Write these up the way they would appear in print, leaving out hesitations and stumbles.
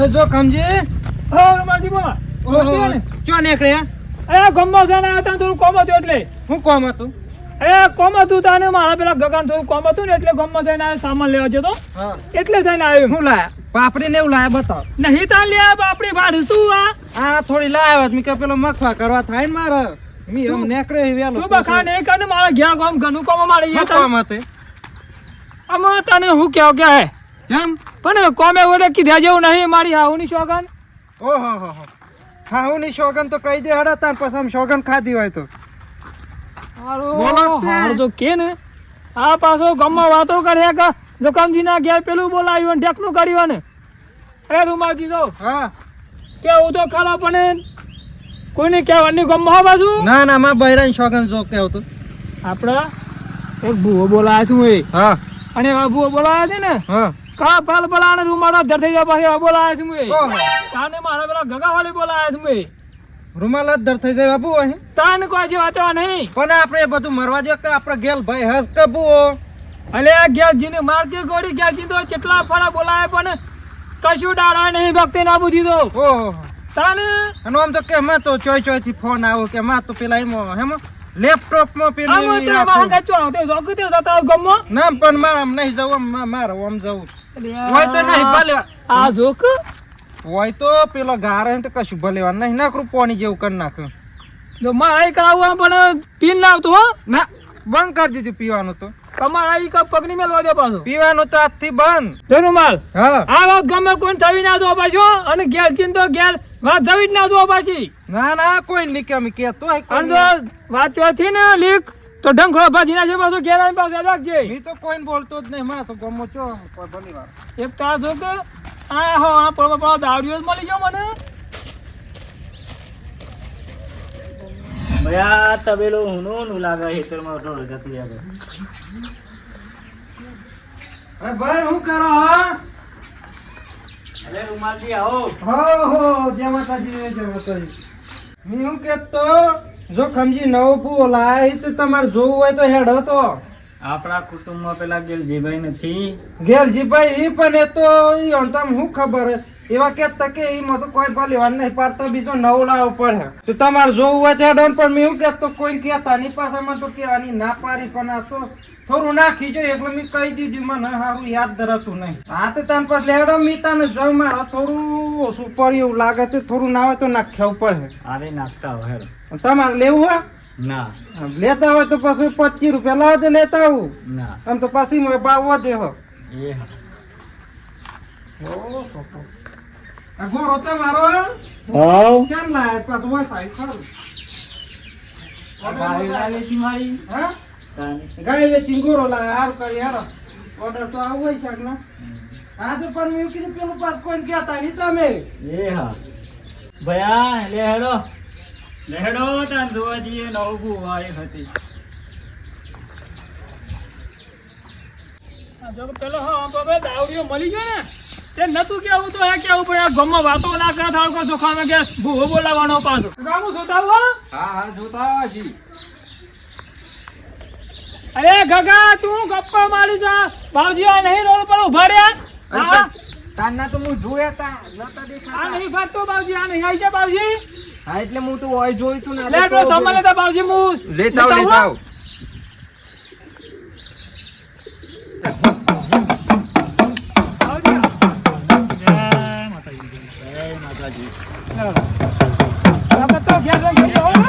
જો કમજી હો રમાજી બોલા ચો નીકળ્યા અરે ગમો છે ને ત્યાં થોડું કોમ હતું એટલે હું કોમ હતું અરે કોમ હતું તાને મારા પેલા ગગાન થોડું કોમ હતું ને એટલે ગમો છે ને સામાન લેવા જતો હા એટલે થઈને આવ્યો હું લાયા પાપડી ને એવું લાયા બતાવ નહીં તાન લે આપણી ભાડ તું આ થોડી લાયા મી કે પેલો મખવા કરવા થાય ને મારે મી એમ નીકળે વેલો તું બખા નહીં કર ને મારા ઘેર ગામ ઘણું કોમ મારે હું કોમ હતી આમાં તને હું કહો કે હે કેમ પણ કોમે ઓરે કીધા જેવું નહીં મારી હાઉની શોગન ઓહો હો હા હું ની શોગન તો કહી દે હડા તાર પછી આમ શોગન ખાધી હોય તો બોલો તે. હારું તો કે ને આ પાછો ગામમાં વાતો કરે કે જોકામજીના ઘેર પેલું બોલાવ્યું ને ઢેકનું કર્યું ને અરે રૂમાજી તો હા કેવું તો ખરા પણ કોઈને કહેવાની ગામમાં હો બાજુ ના ના માં બૈરાન શોગન જો કેવું તો આપડા એક ભૂવો બોલાયા છું એ હા અને એવા ભૂવો બોલાયા છે ને હા કા પાલ પલાને રૂમાડા ધર થઈ ગયા પાછી એવા બોલાયા છું એ ઓહો તાને મારા પેલા ગગા વાળી બોલાયા છું એ રૂમાલ જ દર થઈ જાય બાપુ અહીં તાને કોઈ જે વાતો નહીં પણ આપણે એ બધું મરવા દે કે આપણે ગેલ ભાઈ હસ કબુઓ અલે ગેલજીને મારતી ગોળી ગેલજી તો કેટલા ફરા બોલાય પણ કશું ડાળા નહીં ભક્તિ ના બુધી તો ઓહો તાને અને આમ તો કે માં તો ચોય થી ફોન આવો કે માં તો પેલા એમાં હેમ લેપટોપ માં આમ તો પેલું વાંગા ચો તે જોક તે જતા ગમો ના પણ મારા નહીં જવું મારે આમ જવું હોય તો નહીં ભલે આ જોક હોય તો પેલો ગારે તો કશું ભલે નહીં નાખરું પાણી જેવું કરી નાખ જો મારે કરાવું પણ પીન લાવતો હો ના બંધ કરી દીધું પીવાનું તો તમારા ઈ કપ પગની મેલવા દે પાછો પીવાનું તો આજથી બંધ જોનું માલ હા આ વાત ગમે કોઈ થવી ના જો પાછો અને ગેલ ચીન તો ગેલ વાત થવી જ ના જો પાછી ના ના કોઈ નહીં કે અમે કેતો હોય અને જો વાત ચોથી ને લીક તો ઢંખળો ભાજી ના છે પાછો ઘેર આવીને પાછો રાખજે મી તો કોઈ બોલતો જ નહીં માં તો ગમો ચો ભલી વાર એક તો આ જો કે આ હો આ પડવા દાવડીઓ જ મળી ગયો મને ભયા તબેલો હુનું લાગે હેતરમાં થોડો જતી આવે અરે ભાઈ હું કરો હા અરે રૂમાલજી આવો હો જય માતાજી જય માતાજી મી હું કેતો જો ખમજી નવો પૂ લાય તો તમારે જોવું હોય તો હેડ હતો આપણા કુટુંબમાં પેલા ગેલજીભાઈ નથી ગેલજીભાઈ ઈ પણ એ તો ઈ અંતમ હું ખબર એવા કેતા કે ઈમાં તો કોઈ ભલેવાન નહીં પાડતા બીજો નવો લાવવો પડે તો તમારે જોવું હોય તો હેડ પણ મેં એવું કેતો કોઈ કેતા ની પાછામાં તો કેવાની ના પાડી પણ આ તો થોડું નાખી જોઈએ એટલે મેં કહી દીધું મને સારું યાદ ધરાતું નહીં હા તો તને પછી લેડો મી તને જવ મારે થોડું ઓછું પડ્યું એવું લાગે છે થોડું ના હોય તો નાખ્યું પડે આરે નાખતા હોય તમારે લેવું હોય ના લેતા હોય તો પછી 25 રૂપિયા લાવો તો લેતા આવું ના આમ તો પછી મેં ભાવ વધે હો એ આ ગોરો તમારો હાવ કેમ લાય પાછું હોય સાહેબ ખરું મારી હા ગાય વેચીને ગોરો લાય હારું કરી હેરો ઓર્ડર તો આવું હોય છે ને હા તો પણ મેં કીધું પેલું પાસ કોઈ કહેતા નહીં તમે એ હા ભયા લેહેડો તાન જોવા જઈએ નવું એક હતી આ જો પેલો હો તો બે દાવડીઓ મળી ગયો ને તે નતું કેવું તો હે કેવું પણ આ ગમમાં વાતો ના કરે થાળ કો જોખામે કે ભૂવો બોલાવાનો પાછો ગામું સુતાવો હા જોતા જી અરે ગગા તું ગપ્પા મારી જા બાવજી આ નહીં રોડ પર ઉભા રહ્યા હા તાના તો હું જોયા તા નતા દેખા આ નહીં ફરતો બાવજી આ નહીં આવી જા બાવજી હા એટલે હું તો ઓય જોઈ તું લે તો સામાન લેતા બાવજી હું લેતા આવ આપણે તો ઘેર જઈને હો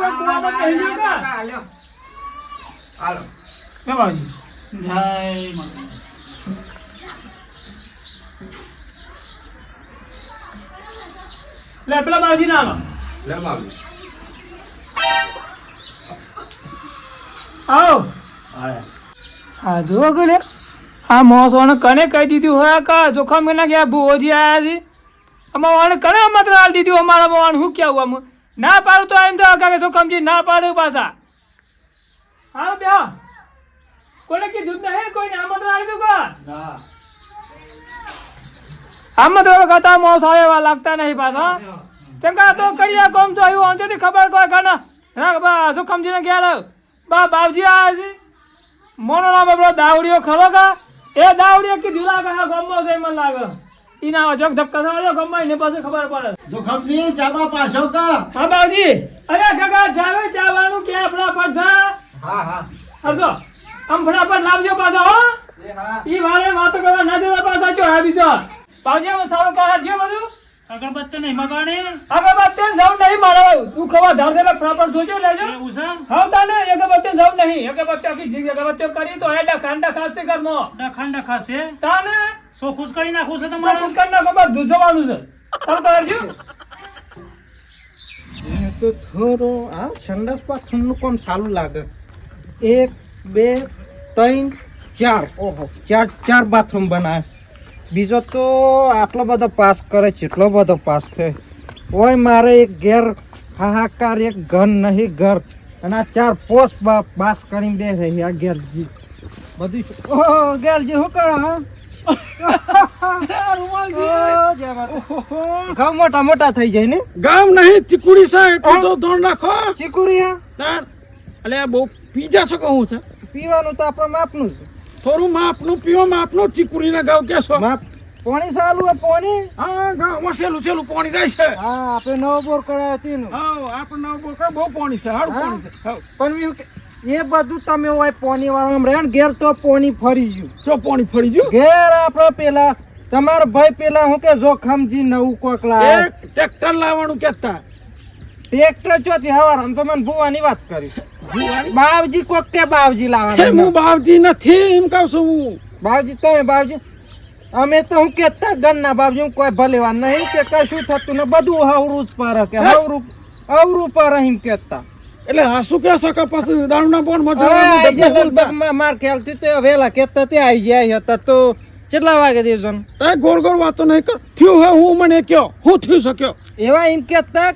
કોઈ કુવામાં કહી દો કા હાલો હાલો હે બાવજી જય માતા. લે પેલા બાવજી ના આવો લે બાબુ આવો આયા. હા જો ગલે આ મોસોને કને કહી દીધું હોય કા જોખમ કે ના કે ભુવોજી આયા છે અમાર વાણ કને માત્ર આલ દીધું અમારા વાણ હું કેવું આમ ના પાડું તો એમ તો કાકે જોખમજી ના પાડું પાછા હા બે કોને કીધું જ નહીં કોઈને આમંત્રણ આવી દીધું કા ના. આમંત્રણ ખાતા મોસ આવ્યા લાગતા નહીં પાછા તેમ કા તો કડિયા કોમ તો આવ્યું અંજોથી ખબર કોઈ કાના હા બા જોખમજીને ગયા બા બાવજી આયા છે મોનો નામ પેલો દાવડીઓ ખરો કા એ દાવડીઓ કીધું લાગે હા ગમો છે મને લાગે ઈના જોક ધક્કા થયો ગમો એને પાસે ખબર પડે જોખમજી ચાબા પાછો કા હા બાવજી અરે કાકા જાવે ચાવાનું કે આપણા પર થા હા હા અરજો આમ ફટાફટ લાવજો પાછા હો એ હા ઈ વારે વાતો કરવા ના દેતા પાછા જો હા બીજો બાવજી હું સારું કાઢજો બધું અગરબત્તી નહીં મગાણી અગરબત્તી સાઉન્ડ નહીં મારો દુખવા ધાર દે ફટાફટ જોજો લેજો એવું છે હા તાને અગરબત્તી સાઉન્ડ નહીં અગરબત્તી આખી જિંદગી અગરબત્તીઓ કરી તો એડા ખાંડા ખાસે કરમો ડખણ ડખાશે તાને સો ખુશ કરી નાખું છે તમારે તમારે કુકર ના ખબર દૂધવાનું છે તારું કરજો એ તો થોડો આ સંડાસ બાથરૂમનું કામ સારું લાગે 1 2 3 4 ઓહો ચાર બાથરૂમ બનાવે બીજો તો આટલો બધો પાસ કરે કેટલો બધો પાસ થાય ઓય મારે એક ઘેર હાહાકાર એક ઘર નહીં ઘર અને આ 4 પોસ્ટ બાસ કરીને બે રહી આ ઘેરજી બધું ઓહો ઘેરજી શું કરો હા ઘઉં મોટા મોટા થઈ જાય ને ગામ નહીં ચીકુડી છે એટલું તો ધોન રાખો ચીકુરી હા તાર અલે બહુ પીજા છો કહું છે પીવાનું તો આપણે માપનું જ થોડું માપનું પીવો માપનું ચીકુડી ના ગાવ કેસો માપ પાણી સારું હે પાણી હા ગામમાં સેલું સેલું પાણી જાય છે હા આપણે નવો બોર કરાયો તેનું હા આપણે બોકા બહુ પાણી છે સારું પાણી છે હા. પણ એ બધું તમે હોય પાણી વાળા રહે ને ઘેર તો પાણી ફરી ગયું જો પાણી ફરી ગયું ઘેર આપણે પેલા તમારા ભાઈ પેલા હું કે જોખમજી નવું કોક લાવે એક ટ્રેક્ટર લાવવાનું કેતા ટ્રેક્ટર ચોથી હવાર આમ તો મને ભુવાની વાત કરી ભુવાની? બાવજી કોક કે બાવજી હે, લાવવાનું હું બાવજી નથી એમ કહું છું હું બાવજી તમે બાવજી અમે તો હું કેતા ગન્ના બાવજી હું કોઈ ભલેવા નહીં કે કશું થતું ને બધું હવરું જ પર કે હવરું પર એમ કેતા એટલે હા શું કે શકો પછી દારૂના બોન લગભગ માર ખ્યાલથી તો વહેલા કેતા તે આવી જાય હતા તો કેટલા વાગે દેવજન એ ગોળ ગોળ વાતો નહીં કર થયું હે હું મને કયો હું થયું શક્યો એવા એમ કેતા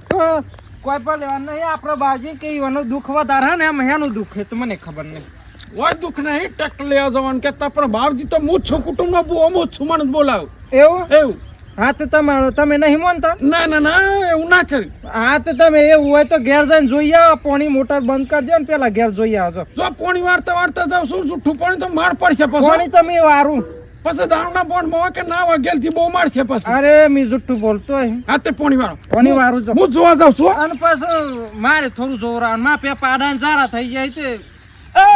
કોઈ પણ લેવા નહીં આપડે બાવજી કે એનું દુઃખ વધારે ને એમ એનું દુઃખ તો મને ખબર નહીં કોઈ દુઃખ નહીં ટ્રેક્ટર લેવા જવાનું કેતા પણ બાવજી તો હું જ છું કુટુંબનો બહુ હું જ છું મને બોલાવ એવું એવું હા તો તમારો તમે નહીં માનતા ના ના ના એવું ના કરી હા તો તમે એવું હોય તો ઘેર જઈને જોઈ આવો પાણી મોટર બંધ કરી દો ને પેલા ઘેર જોઈ આવજો જો પાણી વાળતા વાળતા જાવ શું જુઠ્ઠું પાણી તો માર પડશે પાણી પછી તમે વારું પછી દારૂના બોન્ડ માં કે ના વાગેલ થી બહુ મારશે પછી અરે મી જુઠ્ઠું બોલતો હોય હા તે પાણી વાળો પાણી વારું જો હું જોવા જાઉં છું અને પાછું મારે થોડું જોવરા માં પે પાડા ને જારા થઈ જાય તે એ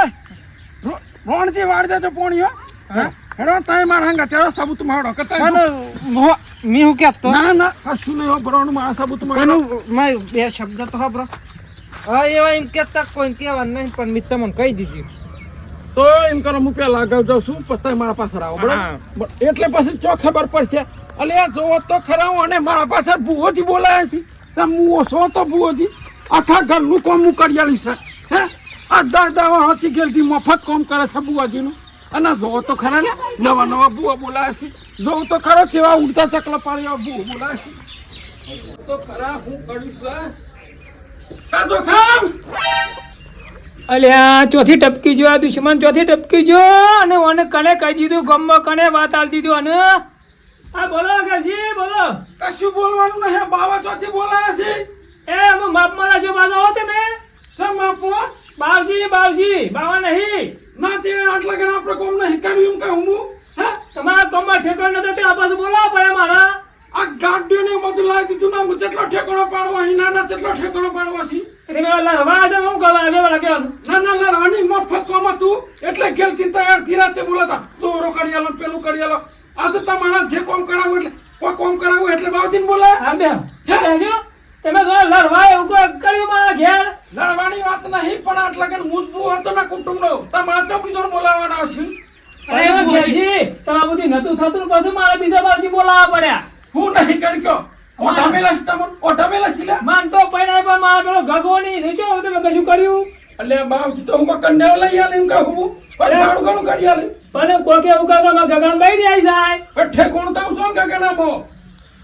રોણથી વાળ દેજો પાણી હો હા હેડો તાય માર હંગા તેરો સાબુત મારો કે તાય મને મી હું કેતો ના ના કશું નહીં હો ભરવાનું મારા સાબુત મારો એનું મારે બે શબ્દ તો ખબર હા એવા એમ કેતા કોઈ કહેવાનું નહીં પણ મેં તમને કહી દીધી તો એમ કરો હું પેલા આગળ જાઉં છું પછી તમે મારા પાસે આવો બરાબર એટલે પછી ચો ખબર પડશે અલે આ જોવો તો ખરા હું અને મારા પાસે ભૂવોથી બોલાયા છે તમે હું છો તો ભૂવોથી આખા ઘરનું કોમ હું કરી છે હે આ 10 હતી ગયેલથી મફત કોમ કરે છે બુવાજીનું અને જોવો તો ખરા ને નવા નવા બુવા બોલાયા છે જોવું તો ખરો કેવા ઉડતા ચકલા પાડી બુવો બોલાયા છે તો ખરા હું કરીશ કાજો ખામ અલ્યા ચોથી ટપકી જો આ દુશ્મન ચોથી ટપકી જો અને ઓને કને કહી દીધું ગમમાં કને વાત આલ દીધું અને આ બોલો ગરજી બોલો કશું બોલવાનું નહીં બાવા ચોથી બોલાયા છે એ હું માપ મારા જો બાજુ હો તમે તમે આપો બાવજી બાવા નહીં ના તે આટલા ઘણા આપણે કોમ નહીં કર્યું એમ કહું હું હે તમારા કમર ઠેકાણ નતો તે આ પાછું બોલાવો પડે મારા આ ગાડીઓ ને બધું લાવી દીધું ના જેટલો ઠેકાણો પાડવા અહીં ના તેટલો ઠેકાણો પાડવા છે એટલે મેં અલ્લાહ હવા દે હું કરવા આવે વાલા કેવાનું ના ના ના રાની મફત કોમ હતું એટલે ગેલથી તૈયાર થી રાતે બોલાતા દોરો કરી આલો પેલું કરી આલો આ તો તમારા જે કોમ કરાવું એટલે કોઈ કોમ કરાવું એટલે બાવજીને બોલાય આમ બે બેજો તમે જો લડવા એવું કોઈ કર્યું મારા ઘેર લડવાની વાત નહીં પણ આટલા કે મુજબુ હતો ને કુટુંબનો તમારે તો બીજો બોલાવવાનો આવશે અરે એવો ઘેરજી તમારા બધી નતું થતું ને પછી મારા બીજા બાજુ બોલાવવા પડ્યા હું નહીં કર્યો ઓઢામેલા છે તમને ઓઢામેલા છે લે માન તો પૈણા પણ મારા પેલો ગગો નહીં નીચો તમે કશું કર્યું એટલે બાપ તો હું કન્યા લઈ આલે એમ કહું પણ મારું ઘણું કરી આલે પણ કોકે એવું કાકા માં ગગન બેહી જાય જાય અઠે કોણ તાવ છો ગગના બો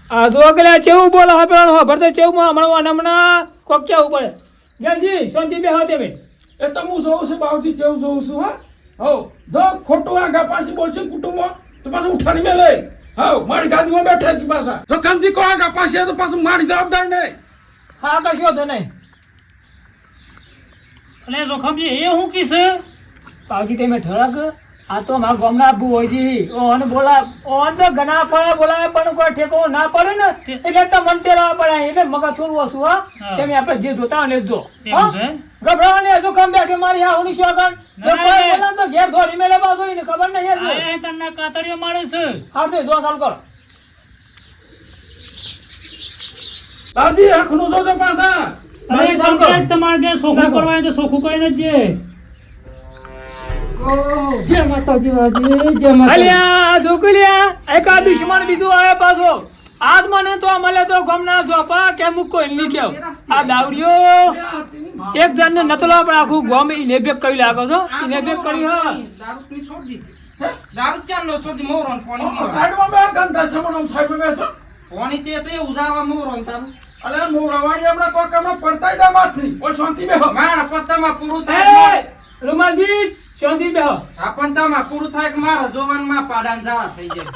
આ જો ગલે ચેવું બોલ હા પેલો ભરતે ચેવું હમણાં હમણાં કોક કેવું પડે ઘેરજી શાંતિ બેહો તમે એ તો હું જોઉં છું બાવજી જેવું જોઉં છું હા હો જો ખોટું આગા પાછી બોલશે કુટુંબમાં તો પાછું ઉઠાડી મેલે હા મારી ગાદીમાં બેઠા છે પાછા જો કમજી કો આગા પાછી તો પાછું મારી જવાબદારી નહીં હા કશું તો નહીં અલે જોખમજી એ હું કીશે પાવજી તમે ઠરક આ તો મારા ગામના આબુ હોય છે ઓન બોલા ઓન તો ઘણા પડે બોલાવે પણ કોઈ ઠેકો ના પડે ને એટલે તો મન તેરા પડે એટલે મગજ થોડું ઓછું હા તમે આપણે જે જોતા હોય ને જો એવું છે ગભરાવાની હજુ કમ બેઠી મારી હા ઉની શોગન તો કોઈ બોલા તો ઘેર થોડી મેલે પાછો એને ખબર નહીં હજુ આ તને કાતરીઓ મારે છે હા તો જો ચાલ કરો દાદી આંખનું જોજો પાછા અરે ચાલ કરો તમારે ઘેર સોખું કરવાય તો સોખું કરીને જ જે જય માતાજી વાજી જય માતાજી અલ્યા જોકલિયા એકા દુશ્મન બીજો આયા પાછો આજ મને તો મળે તો ગમના સોપા કે મુકો એની કેવ આ દાવડિયો એક જણ ને નતલો પણ આખું ગોમ ઇને બેક કરી લાગો છો ઇને બેક કરી હા દારૂ પી છોડી દીધી દારૂ ચાલો છોડી મોરન પાણી પીવા સાઈડમાં બે ગંદા છે મને સાઈડમાં બેઠો પાણી તે તો ઉજાવા મોરન તારું અલે મોરવાડી હમણાં કોઈ કમનો પડતા ડામાંથી ઓય શાંતિ બેહો મારા પત્તામાં પૂરું થાય એ રૂમાલજી શાંતિ બેહો આ પણ તમા પૂરું થાય કે મારા જોવાનમાં પાડાન જા થઈ જાય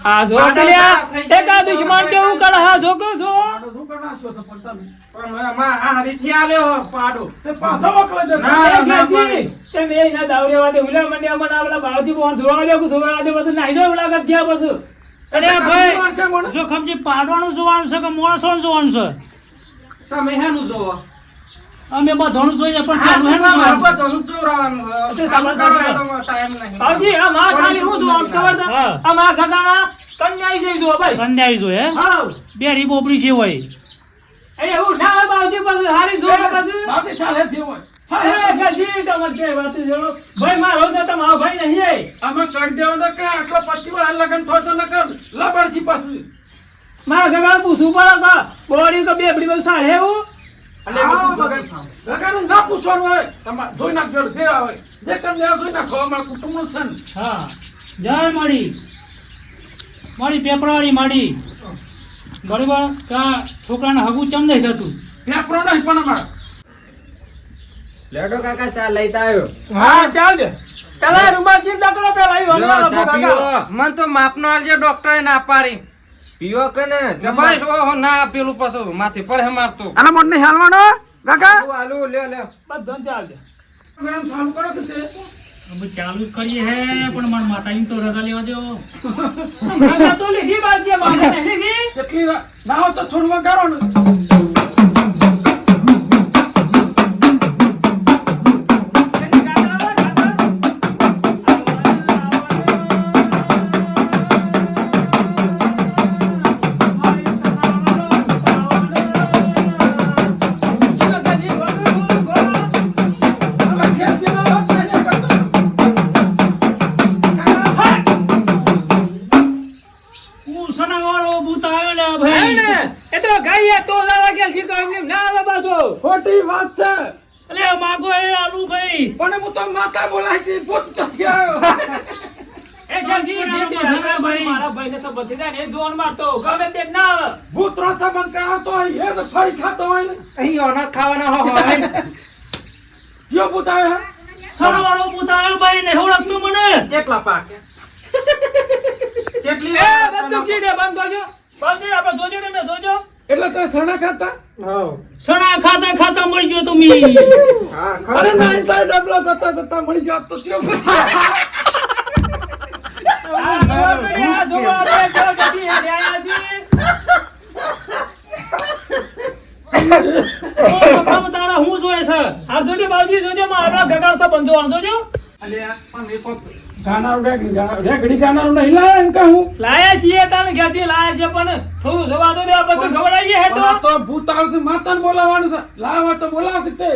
આ જોકલિયા એકા દુશ્મન કેવું કરે હા જોકો છો શું કરનાશો છે પડતા પણ માં આ રીથી આલ્યો પાડો તે પાછો મોકલે છે ના, તમે એ ના દાવડિયા વાદે ઉલા મંડ્યા મને આવલા બાવજી બોન જોવા દે જોવા દે પછી નાઈ જો લાગત ગયા પછી અરે ભાઈ જોખમજી પાડવાનું જોવાનું છે કે મોણસોનું જોવાનું છે તમે હેનું જોવો અમે બધાનું જોઈએ પણ આ પેલું હેનું જોવાનું છે? બધું ચોરાવાનું તે સામાન કરવાનો ટાઈમ નહીં બાવજી આ માં ખાલી હું જોવા ખબર છે હા. આ માં ગગાણા કન્યાઈ જઈ જો ભાઈ કન્યાઈ જોઈએ હા બેરી બોબડી જે હોય એ હું ના હોય બાવજી પછી હારી જોવા પછી બાતી ચાલે થયો હોય અરે ગજી તમાર કે વાત જોડો ભાઈ મારો તો તમારો ભાઈ નહીં અમે ચડ દેવો તો કે આટલો પટ્ટીવાળા લગન થયો તો નકર લબડસી પાછી મારા ગગાણા પૂછું પડે કે બોડી કે બેબડી બધું સારે એવું અલે લગન ના પૂછવાનું હોય તમારે જોઈ નાખજો જે આવે જે કન્યા જોઈ નાખો અમારા કુટુંબનું છે ને હા જય મળી પેપરવાળી મળી બરોબર કા છોકરાને હગું ચમ નહીં થતું પેપરો નહીં પણ અમારા લેડો કાકા ચા લઈતા આવ્યો હા ચાલજો પેલા રૂમાલજી દકડો પેલા આવ્યો લો, ચા પીવો. મન તો માપનો આલજે ડોક્ટરે ના પાડી પીવો કે ને જબાઈ ઓહો ના પેલું પાછું માથે પડે મારતો આના મન નહીં હાલવાનો કાકા આલુ લે લે બધો ચાલજો ગરમ સારું કરો કે તે અમે ચાલુ જ કરીએ હે પણ મારા માતાજીને તો રજા લેવા દો માતા તો લીધી બાજી માતા નહીં લીધી કેટલી ના હોય તો થોડું વગાડો ને હું સનાવાળો ભૂત આવ્યો લે હે ભાઈ ને એ તો ગાઈએ તો લાવા કે જી કામ ના આવે પાછો ખોટી વાત છે અલે માગો એ આલુ ભાઈ પણ હું તો માતા બોલાય છે ભૂત ક્યાંથી આવ્યો એ ગાજી જે તે હવે ભાઈ મારા ભાઈને સબ બધી દે ને જોન મારતો ગમે તે ના આવે ભૂત રોસા બંધ કરાવતો હોય એ તો ફરી ખાતો હોય ને અહીં ઓના ખાવાના હોય જો ભૂત આવ્યો સનાવાળો ભૂત આવ્યો ભાઈ ને ઓળખતું મને કેટલા પાક કેટલી એ બંદૂકજી ને બંધ કરજો બંધ આપણે જોજો ને મે જોજો એટલે તો સણા ખાતા હા સણા ખાતા ખાતા મળી ગયો તમે હા અરે ના તો ડબલો જતા જતા મળી જાત તો ત્યો આ જો આપણે જો ગદી હે આયા છે તારા હું જોયે છે આ જોજો બાવજી જોજો મારા ગગાડ સો બંધો આંધો જો અલે પણ એ કોક રેગડી ગાનારું નહીં લાયા એમ કહું લાયા છીએ તાને ઘેરથી લાયા છે પણ થોડું જવા તો દે પછી ખવડાવીએ હે તો તો ભૂત આવશે માતાને બોલાવવાનું છે લાવા તો બોલાવ કે તે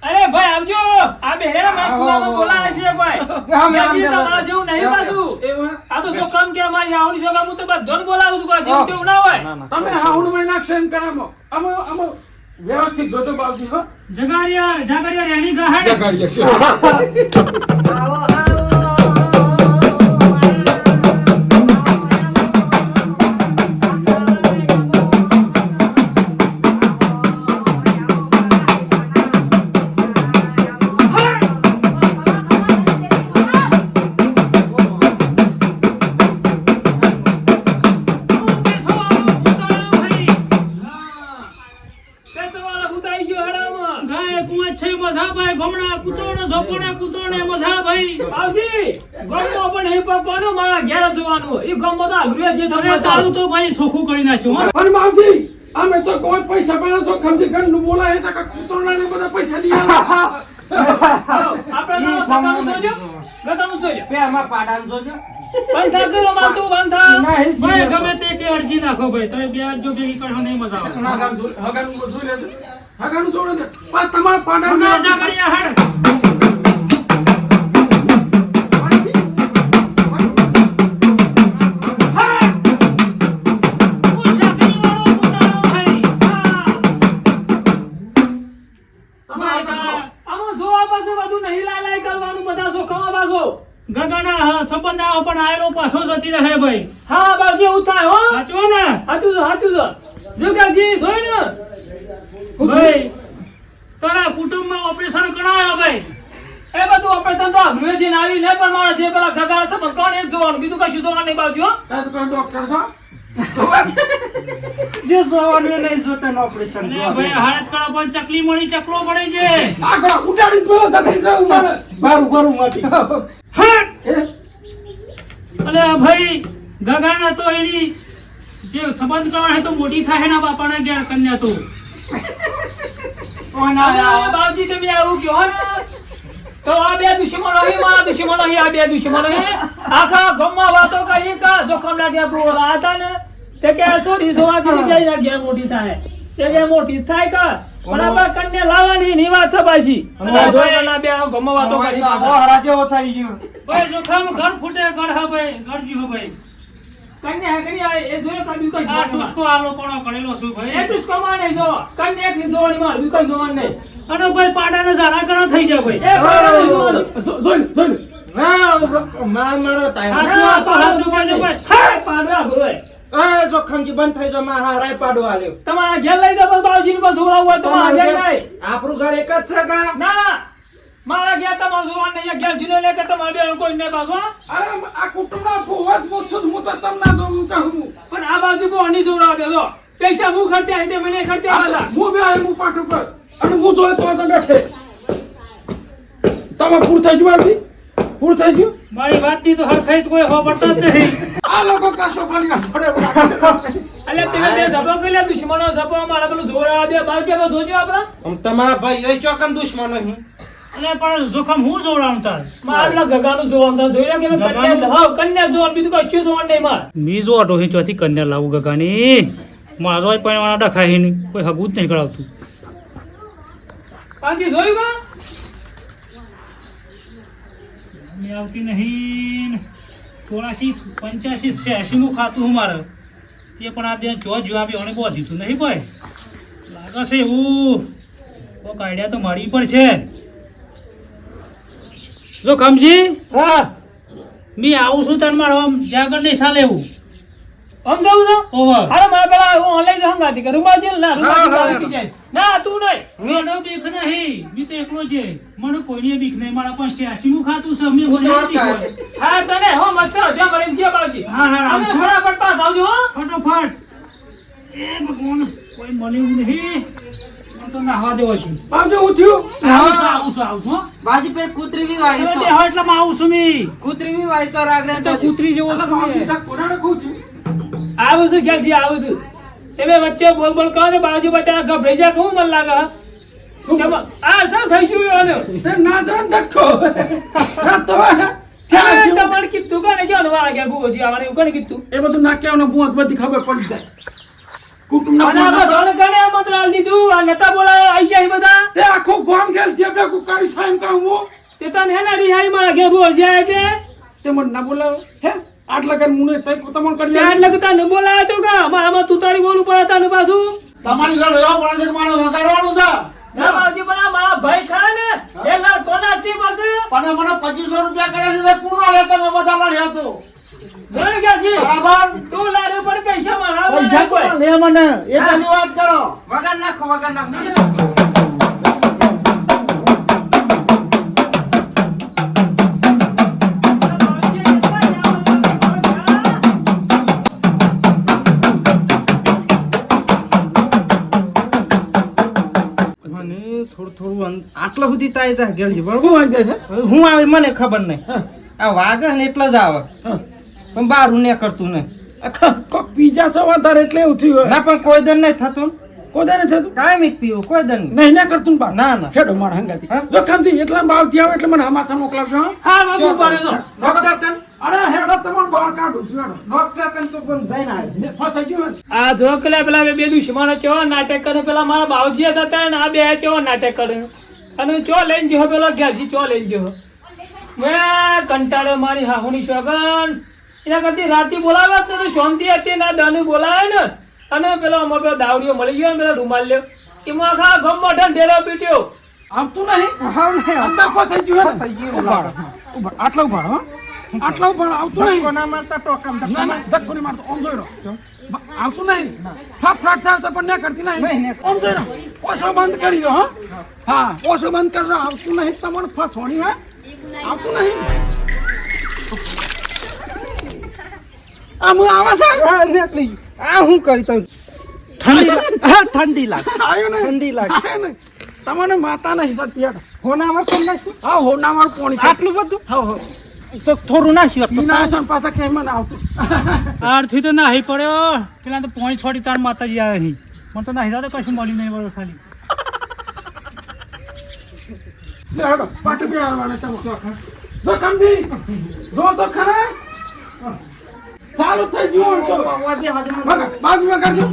અરે ભાઈ આવજો આ બે હેરા માખુલામાં બોલાવે છે ભાઈ ઘેરથી તમારા જેવું નહીં પાછું આ તો શું કામ કે અમારી આવડી છો હું તો બધાને બોલાવું છું કોઈ જેવું તેવું ના હોય તમે હાઉડ માં નાખશો એમ કરામો અમે વ્યવસ્થિત જોજો બાવજી હો જાગડિયા રેણી ગહાડ પેસવાળા ભૂત આવી ગયો હેડામાં ગાય કુંવર છે મસા ભાઈ ગમણા કૂતોડે ઝોપડા કૂતોડે મસા ભાઈ બાવજી ગમો પણ હે પકવાનો મારા ઘેર જવાનું એ ગમો તો આગળ જે અરે તમે તારું તો ભાઈ ચોખ્ખું કરી નાખ્યું હો અને બાવજી અમે તો કોઈ પૈસા પાડો તો ખમતી ઘરનું બોલાય તો કૂતરોના ને બધા પૈસા લઈ આપણે ગગાનું જોજો ગગાનું જોજો પેરમાં પાડાન જોજો બંધ થા કરો માતું બંધ થા ભાઈ ગમે તે કે અરજી નાખો ભાઈ તમે બે અરજો ભેગી કરશો નહીં મજા આવે હગાનું જોડે છે પણ તમારા પાડા જાગડિયા હાડ આમાં જોવા પાસે બધું નહીં લાલાઈ કરવાનું બધા જોખમા બાજો ગગાના સંબંધ આવો પણ આયલો પાછો જતી રહે ભાઈ હા બાવજી એવું થાય હો સાચો ને હાચું છે જોગાજી જોઈ ને ભાઈ તારા કુટુંબમાં ઓપરેશન કરાયો ભાઈ એ બધું ઓપરેશન તો આગળ જે આવી ને પણ મારા જે પેલા ગગા છે પણ કોણ એક જોવાનું બીજું કશું જોવાનું નહીં બાવજી હો ડોક્ટર છો જે જોવાનું એ નહીં જોતા ઓપરેશન અને ભાઈ હાલત કરો પણ ચકલી મળી ચકલો મળી છે આગળ ઉડાડી બોલો તમે જાવ મારે બારું માટી અલે ભાઈ ગગાના તો એની જે સંબંધ કરવા હે તો મોટી થાય ના બાપાના ઘેર કન્યા તો બાવજી તમે આવું કહો ને તો આ બે દુશ્મનો હે મારા દુશ્મનો હે આ બે દુશ્મનો હે આખા ગામમાં વાતો કરી કા જોખમ લાગ્યા બોલા હતા ને તે કે સોડી જોવા કે જઈ ગયા મોટી થાય તે કે મોટી થાય કા બરાબર કન્યા લાવવાની ની વાત છે પાછી અને જોવાના બે ગામમાં વાતો કરી હરા જેવો થઈ ગયો ભાઈ જોખમ ઘર ફૂટે ઘર હા ભાઈ ઘર જીવો ભાઈ કન્યા હેકડી આ એ જોયો કાઢ્યું કઈ આ ટુસકો આલો પણ કરેલો છું એ ભાઈ ટુસકો માં નહીં જો કન્યા એકલી જોવાની માં બીજું કઈ જોવાનું નહીં અને ભાઈ પાડાને ઝાડા ઘણા થઈ જાય ભાઈ એ પાડો જોવાનું જોઈ મારો ટાઈમ હાથ તો હાથ જો ભાઈ હે પાડવા ગોય જોખમજી બંધ થઈ જાવ મારા હારાય પાડો આલ્યો તમારા ઘેર લઈ જાવ બાવજીને પર જોરાવ હોય તો મારા ઘેર નહીં આપણું ઘર એક જ છે કા ના મારા ઘેર તમારું જોવાનું નહીં ઘેર જીને લે કે તમારે બે કોઈ નહીં પાછો અરે આ કુટુંબના ભૂવત મૂછું હું તો તમને જોઉં કહું પણ આ બાજુ કોની જોરાવ દેજો પૈસા હું ખર્ચા હે તે મને ખર્ચા વાલા હું બે હું પાટું પર અને હું જોડે તો બેઠે તમે પૂર થઈ ગયું આથી પૂર થઈ ગયું મારી વાતની તો હરખાઈ તો કોઈ હોબડતો જ નહીં આ લોકો કાશો ખાલી પડે એટલે તમે બે સભા કરી દુશ્મનો સભા મારા પેલું જોરાવ દે બાવજી આપણે જોજો આપણા તમારા ભાઈ એ ચોકન દુશ્મનો હી અને પણ જોખમ હું જોડાવું તાર મારા ગગાનું જોવાનું જોઈ લે કે કન્યા જોવાનું બીજું કશું જોવાનું નહીં માર મી જો ઓટો હી ચોથી કન્યા લાવું ગગાની મારો જ પણ ડખાય નહીં કોઈ હગું જ નહીં કરાવતું કાંજી જોયું કા મેં આવતી નહીં 84 85 86 નું ખાતું હું મારે તે પણ આ દે જો જવાબ એને બહુ દીધું નહીં ભાઈ લાગે છે એવું કોઈક આઈડિયા તો મારી પર છે જો કમજી હા મી આવું છું તને મારો જાગર નહીં ચાલે એવું આમ જાઉં છો ઓવર અરે મારા પેલા હું ઓનલાઈન હંગાતી કે રૂમાજી ના રૂમાજી જાય ના તું નહીં મને બીક નહીં મી તો એકલો છે મને કોઈની બીક નહીં મારા પાસે 86 નું ખાતું છે મી મને બીક હોય હા તને હો મચ્છર જ્યાં મરીને છે બાવજી હા હા અમે ફટાફટ પાસ આવજો હો ફટોફટ એ ભગવાન કોઈ મળ્યું નહીં મને તો નાહવા દેવો છે બાપજી હું થયું આવું છું બાજી પે કૂતરી બી વાળી હવે તે હોય એટલે માં આવું છું મી કૂતરી બી વાળી તો રાગડે તો કૂતરી જેવો છું બાપજી મેં. તા કોનાને કહું છું આવું છું ક્યાંથી આવું છું તમે વચ્ચે બોલ બોલ કરો ને બાવજી બચારા ગભરાઈ જાય કહું મને લાગે આ સર થઈ ગયું આને તે ના જાન ધક્કો આ તો તમારે કીધું કોને ક્યાં વાળા ગયા ભૂજી આવવાને એવું કોને કીધું એ બધું ના કહેવાનું બુઆ બધી ખબર પડી જાય કુટુંબના અને આપણે ધોને કને મંત્ર આલી દીધું આ નતા બોલાય આઈ જાય બધા તે આખું ગામ ગેલ જે બે કુકારી સાઈમ કહું હું તે તને હે ને રિહાઈ મારા ઘેર ભૂજી આવે છે તે મને ના બોલાવ હે આટલા કર મુને તઈ તમને કરી ત્યાં એટલે તને બોલાય તો કા મારામાં તું તારી બોલું પડે તને પાછું તમારી જોડે એવો પડે છે કે મારે વગાડવાનું છે ના બાવજી પણ મારા ભાઈ ખરા ને એ લાલ કોના છે પાસે પણ મને 2500 રૂપિયા કરે છે તો કોણ આલે તમે બધા લડ્યા તો જોઈ ગયા છે બરાબર તું લાડે પર પૈસા મારા પૈસા કોણ લે મને એ તેની વાત કરો વગર નાખો વગર નાખો થોડું આટલા સુધી તાઈ જા ગેલજી બરોબર શું આવી જાય છે હું આવે મને ખબર નહીં હા. આ વાગે ને એટલા જ આવે હા. પણ બહાર હું નહીં કરતું નહીં કોક પીઝા સો વધારે એટલે એવું થયું હોય ના પણ કોઈ દર નહીં થતું કોદે ને થતું કાયમિક પીવું કોઈ દર નહીં નહીં ના કરતું ને બા ના ના હેડો મારા હંગાતી હા? જો ખામથી એટલા બાવથી આવે એટલે મને હમાસા મોકલાવજો હા? હા બાબુ પડે તો ડોક્ટર અરે હેડો તમારે બહાર કાઢું છું હેડો. ડોક્ટર કન તો પણ જઈને આવે ને ફસાઈ ગયું હોય. આ જો પેલા બે દુશ્મનો ચેવા નાટક કરે પેલા મારા બાવજી હતા ને આ બે ચેવા નાટક કરે અને ચો લઈને જો પેલો ઘેરજી ચો લઈને જો મેં કંટાળે મારી હાહુની સોગન એના કરતી રાતી બોલાવ્યા જ નથી શાંતિ હતી ના દાનું બોલાવે ને અને પેલો અમારો પેલો દાવડીઓ મળી ગયો ને પેલો રૂમાલ લ્યો એમાં આખા ગમ મોઢા ઢેરો પીટ્યો આવતું નહીં હા નહીં અંદર ફસાઈ ગયું હોય ને? ફસાઈ ગયું. ઉભા રહો. આટલા ઉભા રહો, હો. આટલા ઉભા રહો. આવતું નહીં કોના મારતા ટોકમ ના ના ધક્કો નહીં મારતો ઓમ જોઈ રહો આવતું નહીં ફાટ ફાટ ચાલશે પણ ના કરતી નહીં નહીં. ઓમ જોઈ રહો ઓછો બંધ કરી દો હા ઓછો બંધ કરી દો આવતું નહીં તમારે ફસવાની હે આવતું નહીં આમ આવે છે આ નીકળી આ હું કરી તને ઠંડી હા ઠંડી લાગે આવ્યો નહીં ઠંડી લાગે આવ્યો નહીં તમને માતા નહીં સતી હેઠ હોનામાં કોણ નાખ્યું હા હો ના મારું પોણી છે આટલું બધું હા હો તો થોડું નાખ્યું તો વિનાશન પાછા કેમ મને આવતું આરથી તો નાહી પડ્યો પેલા તો પોઈન્ટ છોડી તાર માતાજી આવે નહીં મને તો નાહી તો કશું મળ્યું નહીં બરોબર ખાલી લે હેડો પાટી પે આવવાના તમે જો કમજી જો તો ખરા ચાલુ થઈ ગયું તો બાજુમાં કરજો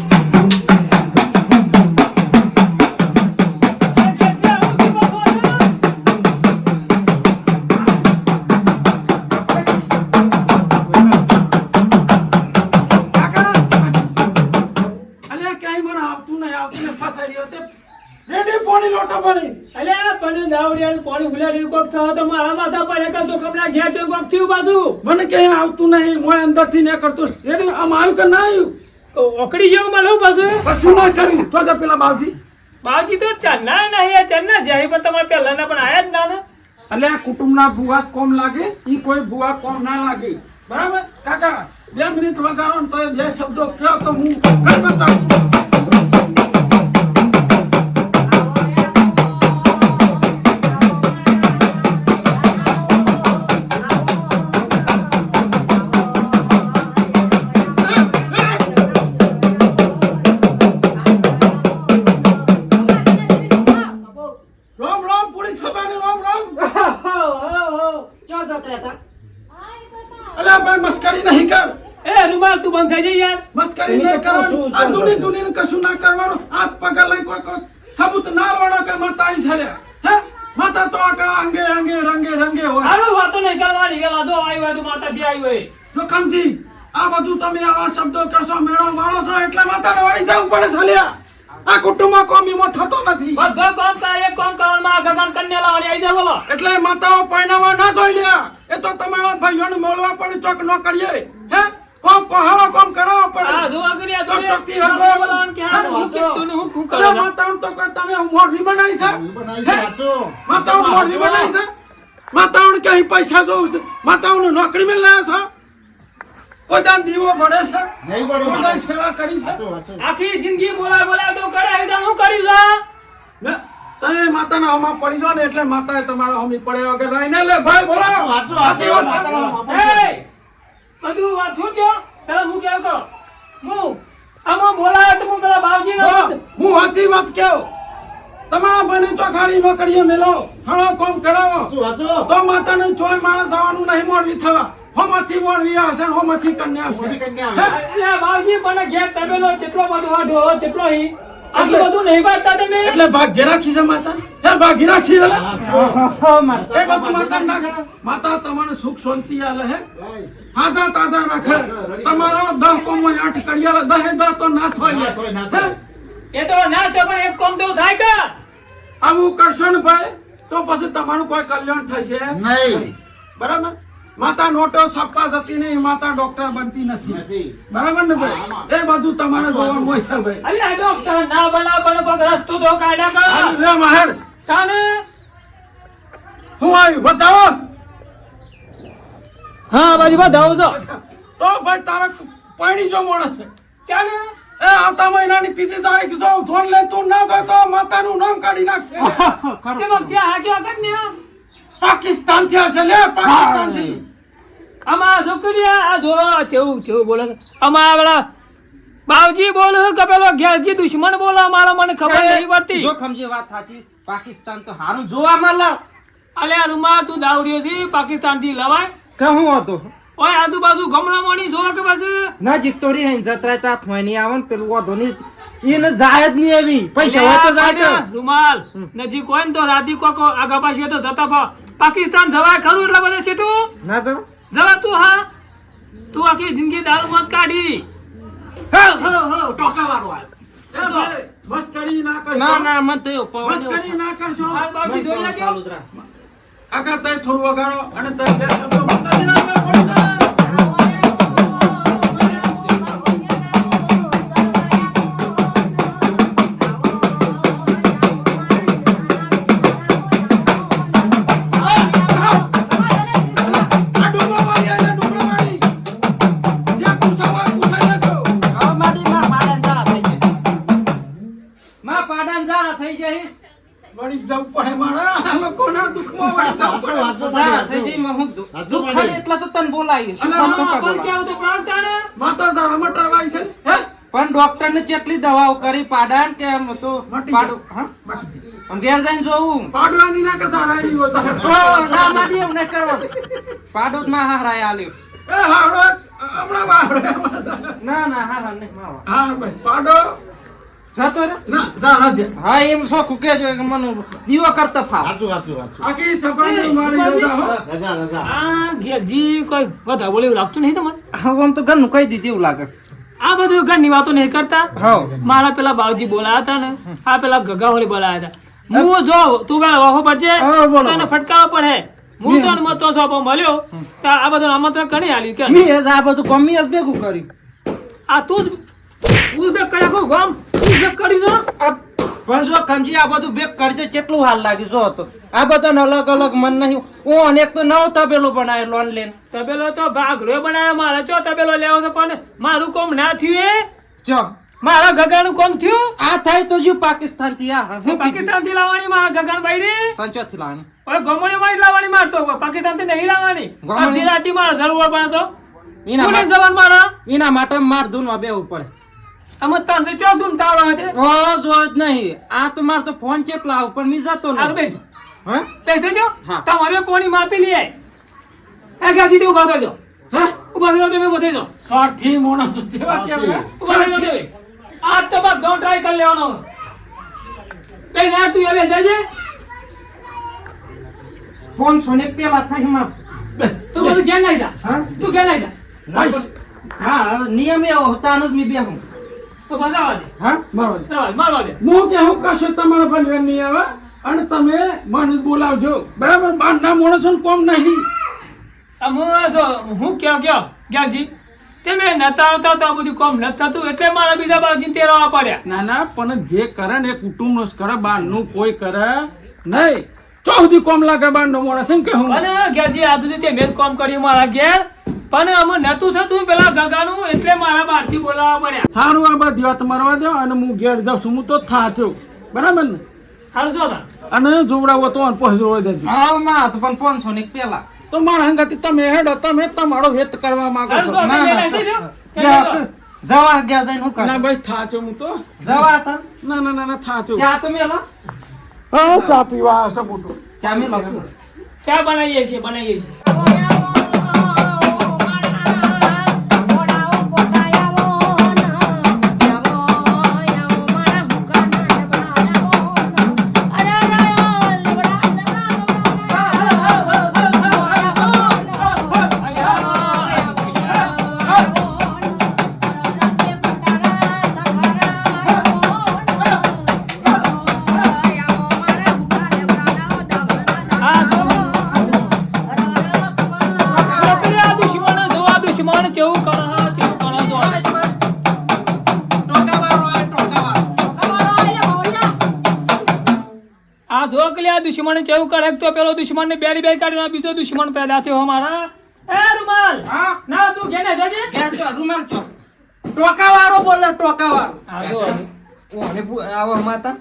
કાકા અલ્યા ક્યાંય મને આવતું નહીં ફસાઈ રહ્યો તે રેડી પોણી લોટો ભરી અલ્યા પણ દાવડિયાનું પાણી ઉલાડીને કોક થયો તો મારા માથા પર એક ચોકમના ઘેર તો કોક થયું પાછું મને ક્યાંય આવતું નહીં મોય અંદરથી ને કરતું રેડી આમ આવ્યું કે ના આવ્યું ઓકડી ગયો મળ્યું પાછું કશું ના કર્યું તો જા પેલા બાવજી બાવજી તો ચન્ના નહીં ચન્ના જાય પણ તમારે પહેલાના પણ આયા જ ના ને અલ્યા કુટુંબના ભુવાસ કોમ લાગે ઈ કોઈ ભુવા કોમ ના લાગે બરાબર કાકા 2 મિનિટ વગાડો ને તો બે શબ્દો કહો તો હું કઈ બતાવું રોમ રોમ પૂરી સભાને રોમ રોમ અલ્યા ભાઈ મસ્કરી નહીં કર એ રૂમાલ તું બંધ થઈ જાય યાર મસ્કરી નહીં કરવાનું આ દુની કશું ના કરવાનું હાથ પગ લઈ કોઈ સબૂત ના લવાનો કે માતા અહીં છડ્યા હે માતા તો આકા અંગે અંગે રંગે રંગે હોય આનું વાતો નહીં કરવાની કે વાતો આવી હોય તો માતાજી આવી હોય જોખમજી આ બધું તમે આવા શબ્દો કરશો મેળો માણો છો એટલે માતાને વાળી જવું પડે છલ્યા આ કુટુંબમાં કોમીમાં થતો નથી બધો કામ કરે કોમ કરવામાં આ ગગન કન્યા લાવવાની આવી જાય બોલો એટલે માતાઓ પૈણાવા ના જોઈ લ્યા એ તો તમારા ભાઈઓને મોલવા પડે ચોક ન કરીએ હે કોમ કોહાળો કોમ કરાવવા પડે આ જોવા કર્યા તો ચોકચોકથી બોલાવવાનું હરગો. કે હા હું કીધું ને હું અરે કરું માતાઓ તો કોઈ તમે મોરવી બનાવી છે બનાવી સાચો માતાઓ મોરવી બનાવી છે માતાઓને ક્યાંય પૈસા જોવું છે માતાઓને નોકરી મેં લાયા છો પોતાનો દીવો ભરે છે નહીં પડે બધાય સેવા કરી છે સાચો સાચો આખી જિંદગી બોલાય તો કરે એ હું કર્યું છે ને તમે માતાના હોમાં પડી જાઓ ને એટલે માતાએ તમારા હોમી પડે વગર રહીને લે ભાઈ બોલો સાચું સાચી વાત માતાનો એ બધું વાંચું છો પેલા હું કેવું કરો હું આમાં બોલાય તો હું પેલા બાવજી હું સાચી વાત કહું તમારા બને ચોખાડીમાં કરીએ મેલો હળો કોમ કરાવો વાંચો તો માતાને ચોય માણસ થવાનું નહીં મોડવી થવા હોમાંથી મોડવી આવશે હોમાંથી કન્યા આવશે મોટી કન્યા આવે. અલ્યા બાવજી મને ઘેર તબેલો કેટલો બધો આ ઢોરો કેટલો હી આટલું બધું નહીં પાડતા તમે એટલે ભાગ્ય રાખી છે માતા હે ભાગ્ય રાખી છે લે? હા, એ બધું માતા નાખે. માતા તમને સુખ શાંતિ આલે હે બસ. હાજા તાજા રાખે તમારો 10 કોમમાં 8 કડિયાલા 10 દા તો ના થોય ના થોય, ના થોય. એ તો ના તો પણ એક કોમ તો થાય કે આવું કરશો ને ભાઈ તો પછી તમારું કોઈ કલ્યાણ થશે નહીં બરાબર માતા નોટો છાપવા જતી નહીં માતા ડોક્ટર બનતી નથી નથી. બરાબર ને ભાઈ એ બધું તમારે જોવાનું હોય છે ભાઈ અલ્યા ડોક્ટર ના બનાવ પણ કોઈ રસ્તો તો કાઢ્યા કર હાલ લે માહેર તાને હું આવ્યું બતાવો હા બાજી બતાવો છો તો ભાઈ તારા પાણી જો માણસ છે ચાલે એ આવતા મહિનાની 3 તારીખ જો ફોન લે તું ના ગયો તો માતાનું નામ કાઢી નાખશે ચમક ત્યાં હાક્યો કર ને પાકિસ્તાન થી આવશે લે પાકિસ્તાન થી અમાર છોકરી આ જો કેવું કેવું બોલે છે. અમાર વાળા બાવજી બોલે છે કે પેલો ઘેરજી દુશ્મન બોલે મારા મને ખબર નહીં પડતી જોખમજી વાત સાચી પાકિસ્તાન તો હારું જોવા મળે અલે રૂમા તું દાવડ્યો છે પાકિસ્તાન થી લવાય કહું હતો ઓય આજુબાજુ ગમડામણી જો કે બસ નજીક તો રહી જતરાય તા થોય નહીં આવે ને પેલું વાંધો નહીં એને જાય જ નહીં એવી પૈસા હોય તો જાય તો રૂમાલ નજીક હોય ને તો રાતી કોકો આગા પાછી તો જતા પાકિસ્તાન જવાય ખરું એટલે બધા સેટું ના તો જવા તું હા તું આખી જિંદગી દારૂ મત કાઢી ટોકા વાળો એ ભાઈ બસ કરી ના કરશો ના ના મન થયો બસ કરી ના કરશો બાવજી જોઈ લેજો ચાલુ જ રાખ. આગળ તઈ થોડું વગાડો અને તઈ બે શબ્દો માતાજી ના આગળ બોલજો. આ ડુંગરવાળી આલે ડુંગરવાળી. જ્યાં પૂછાવા હોય પૂછાઈ લેજો. હવે મારી માં પાડાન જાળા થઈ જાય માં પાડાન જાળા થઈ જાય વળી જવું પડે મારા આ લોકોના દુઃખમાં વળી જવું પડે. વાંચો, જાળા થઈ જાય માં હું સાચું દુઃખ પાડી. એટલે તો તને બોલાવી શું અલા, કામ તો કા કોઈ બોલાવી કેવું તો પ્રાર્થના ને માતા જારા મટરવાઈ છે ને? હે પણ ડોક્ટર ને કેટલી દવાઓ કરી પાડાન કે એમ તો મટી પાડું હા આમ ઘેર જઈને જોવું પાડવાની ના કે જારાની ઓ, વસાહત. ના માડી એવું નહીં કરવાનું પાડો જ માં હારાય આલ્યો એ હાવડો હમણાં વાવડે અમારા. ના ના હારા નહીં માવા હા ભાઈ પાડો જતો રે ના જારા છે હા એમ શોખ કેજો કે મને દીવો કરતા ફાવ વાંચો, વાંચો, વાંચો. આખી સફાઈ મારી જોતા હો. રજા, રજા. આ ઘેરજી કોઈ બધા બોલે એવું લાગતું નહીં તમને હવે આમ તો ઘરનું કહી દીધું એવું લાગે આ બધું ઘરની વાતો નહીં કરતા હા મારા પેલા બાવજી બોલાયા હતા ને આ પેલા ગગાહોરી બોલાયા હતા હું જો તું પેલા વાહો પડજે હા, બોલો. તને ફટકારો પડે હું તો મતો સોપો મળ્યો તો આ બધું આમંત્રણ કરી આલ્યું કે મી આ બધું ગમી જ ભેગું કર્યું આ તું જ બે કર્યા કો ગમ તું બે કરી દો આ પણ જો કમજી આ બધું બેક કરજે કેટલું હાલ લાગ્યું જો તો આ બધાને અલગ અલગ મન નહીં હું અનેક તો નવ તબેલો બનાવ્યો લોન લઈને તબેલો તો ભાગરો બનાવ્યો મારે ચો તબેલો લેવો છે પણ મારું કોમ ના થયું એ ચો મારા ગગાનું કોમ થયું આ થાય તો જો પાકિસ્તાન થી આ હું પાકિસ્તાન થી લાવવાની મારા ગગાન ભાઈ પાંચો થી લાવવાની ઓય ગમણી વાળી લાવવાની મારતો પાકિસ્તાન થી નહીં લાવવાની ગમણી? આ જીરાતી મારા જરૂર પડે તો એના કોને માટે જવાન મારા એના માટે માર ધૂનવા બેવું પડે અમે તને તો ચો ધૂન તાવડા છે ઓ જો જ નહીં આ તો માર તો ફોન ચેટલા આવ પણ મી જતો આર નહીં બેસો હા બેસો જો હા. તમારે પોણી માપી લઈ આય એ ગાજી ઉભા થજો હે ઉભા થજો તમે ઉભા થજો સ્વાર્થી માણસો તેવા કેમ હે? ઉભા થજો તમે આ તો બધો ટ્રાય કરી લેવાનો બે યાર તું હવે જજે ફોન સોને પેલા થાય માર તો બધું ઘેર નાઈ જા હા તું ઘેર નાઈ જા બસ. હા નિયમ એવો હોતાનો જ મી બેહું તો બતાવા દે હા બરાબર. મારવા દે હું કે હું કશું તમારા ભલવે નહીં આવે અને તમે મને બોલાવજો બરાબર બારના માણસો કોમ નહીં હું જો હું કયો ગાજી તમે નતા આવતા તો આ બધું કોમ નથી થતું એટલે મારા બીજા બાજુ તેરવા પડ્યા ના ના પણ જે કરે ને એ કુટુંબનો જ કરે બહારનું કોઈ કરે નહીં ચૌથી કોમ લાગે બહારનો માણસ એમ કે હું અને ગાજી આ સુધી તે મેં જ કોમ કર્યું મારા ઘેર પણ અમે નતું થતું પેલા ગગાનું એટલે મારા બહારથી બોલાવવા પડ્યા સારું આ બધી વાત મારવા દો અને હું ઘેર જાઉં છું હું તો થાચો બરાબર ને હાલ શું હતા અને જોવડાવો તો અને પછી જોડાઈ દેજો હા માં તો પણ 500 ને પેલા તો મારા હંગાથી તમે હેડો તમે તમારો વેત કરવા માંગો હાલ છો શું ના, તમે ના, લઈ જજો. જવા ગયા જઈને હું કર ના ભાઈ થાચો હું તો જવા તા ના ના ના ના થાચો ચા તો મેલો હા ચા પીવા આવશે મોટું ચા મેં લખ્યું ચા બનાવીએ છીએ આ જો કે આ દુશ્મન ચેવું કરે તો પેલો દુશ્મન ને બેરી બેરી કાઢ્યો બીજો દુશ્મન પેદા થયો અમારા એ રૂમાલ હા ના તું ઘેને જજે ઘેર ચો રૂમાલ ચો ટોકાવાળો બોલે ટોકાવાળો આ જો ઓને આવો માતા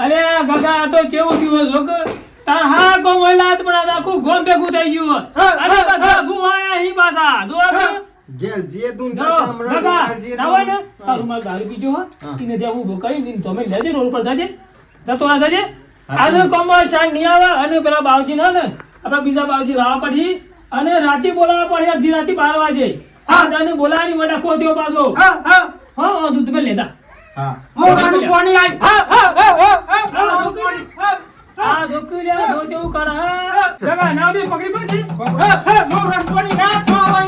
અરે ગગા આ તો ચેવું થયું જો કે તાર હા કો વલાત પણ આખું ગોમ ભેગું થઈ ગયું અરે બધા ભૂવાયા અહીં પાછા જો ઘેર જે દુન જો ગગા ના હોય ને આ રૂમાલ દારૂ પીજો હો ઇને દેવું ઉભો કરી ને તમે લેજે રોડ પર જજે જતો ના જજે આજે કોમર શાંત નહીં આવે અને પેલા બાવજી ને આપડા બીજા બાવજી લાવવા પડી અને રાતે બોલાવવા પડી અડધી રાતે 12 વાગે અને બોલાવાની મોટા ખોત્યો પાછો હા તું તમે લેતા મોરાનું પાણી આઈ આ છોકરી જો જેવું કરે જગા ના દે પકડી પડશે મોરાનું પાણી ના થવાય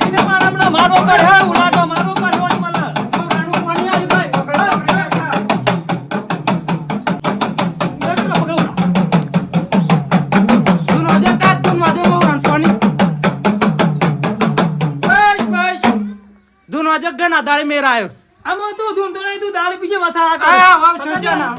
એને મારા મારો કર હે ઉલાટો મારો કરવાની મને મોરાનું પાણી આઈ ભાઈ તું આજે કાટ તું વાદે મોરાનું પાણી બસ દુનો આજે ગના દાડે મેરા આવ્યો આમાં તો ધૂમતો નહીં તું દારૂ પીજે વસા આ વાવ છોડજો ના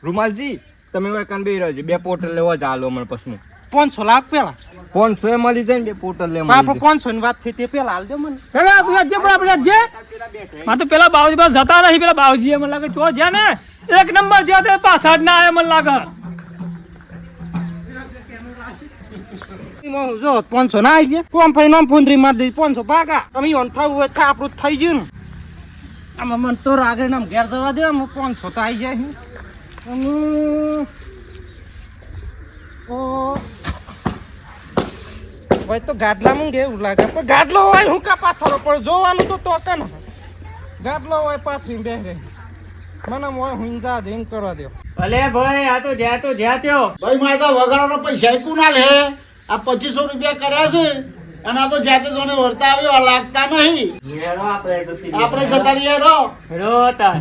રૂમાલજી તમે હવે કાન બેહી રહેજો બે પોટલ લેવા જ આલો મને પછું 500 લાખ પેલા 500 એ મળી જાય ને બે પોટલ લે બાપા 500 ની વાત થઈ તે પેલા આલજો મને મારે તો પેલા બાવજી પાસે જતા નહીં પેલા બાવજી મને લાગે ચો છે ને એક નંબર જે તે પાછા જ ના આવે મને લાગે જો 500 ના આવી ગયા કોમ ભાઈ નામ ફોનરી માર દઈ 500 ભાગા તમે ઓન થવું હોય તો આપણું થઈ ગયું ને આમાં મને તો રાગે નામ ઘેર જવા દે આમ 500 તો આવી જાય ભાઈ તો ગાડલામાં કેવું લાગે પણ ગાડલો હોય હું કા પાથરો પણ જોવાનું તો કન ગાડલો હોય પાથરી બેહરે મને હોય હું જા દે કરવા દો ભલે ભાઈ આ તો જ્યાં ત્યો ભાઈ મારે તો વગાડવાનો પૈસા કુના લે આ 2500 રૂપિયા કર્યા છે અને આ તો જાતે જોને વર્તા આવ્યો લાગતા નહીં આપણે જતા રહ્યા રોતા